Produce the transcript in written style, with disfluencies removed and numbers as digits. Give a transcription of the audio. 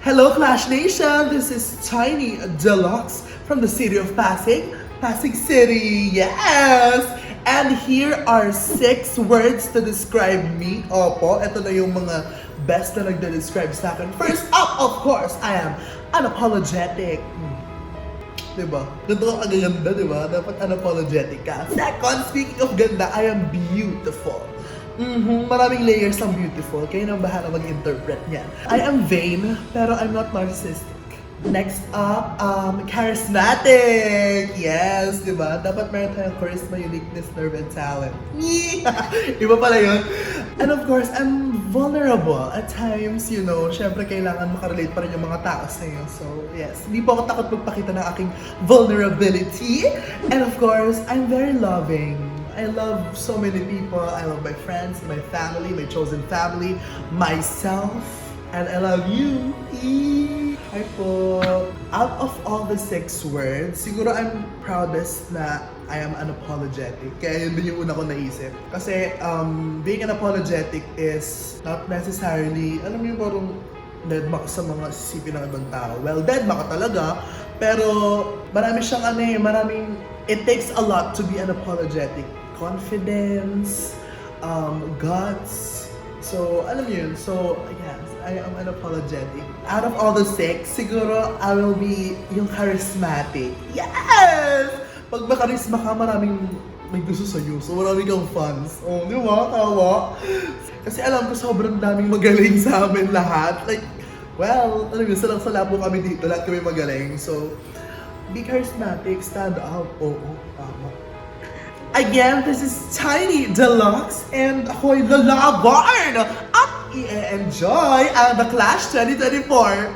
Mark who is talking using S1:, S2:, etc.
S1: Hello Clash Nation! This is Tiny Deluxe from the city of Pasig, Pasig City, yes! And here are 6 words to describe me. Opo, ito na yung mga best na nagde-describe sa akin. First up, of course, I am unapologetic. Diba? Ganito ka kaganda, diba? Dapat unapologetic ka. Second, speaking of ganda, I am beautiful. Maraming layers ng beautiful. Kayo nang bahala mag-interpret niyan. I am vain, pero I'm not narcissistic. Next up, charismatic! Yes, di ba? Dapat meron tayong charisma, uniqueness, nerve, and talent. Iba pala yun. And of course, I'm vulnerable. At times, you know, syempre kailangan makarelate pa rin yung mga tao sa'yo. So, yes, hindi po ako takot magpakita ng aking vulnerability. And of course, I'm very loving. I love so many people. I love my friends, my family, my chosen family, myself, and I love you. Hi po. Out of all the 6 words, siguro I'm proudest na I am unapologetic. Kaya yun din yung una ko naisip. Kasi being unapologetic is not necessarily, alam mo yung parang deadma ka sa mga sisipin ng ibang tao. Well, deadma ka talaga, pero marami siyang maraming, it takes a lot to be unapologetic. Confidence, guts. So, alam yun. So, yes, I am unapologetic. Out of all the 6, siguro I will be yung charismatic. Yes! Pag makarisma ka, maraming may gusto sa'yo. So, maraming kang fans. Oh, di ba? Tawa. Kasi alam ko sobrang daming magaling sa amin lahat. Like, well, alam yun, salang-sala po kami dito. Lahat kami magaling. So, be charismatic, stand out. Oo, tama. Again, this is Tiny Deluxe and ako'y lalaban at i-enjoy ang The Clash 2024.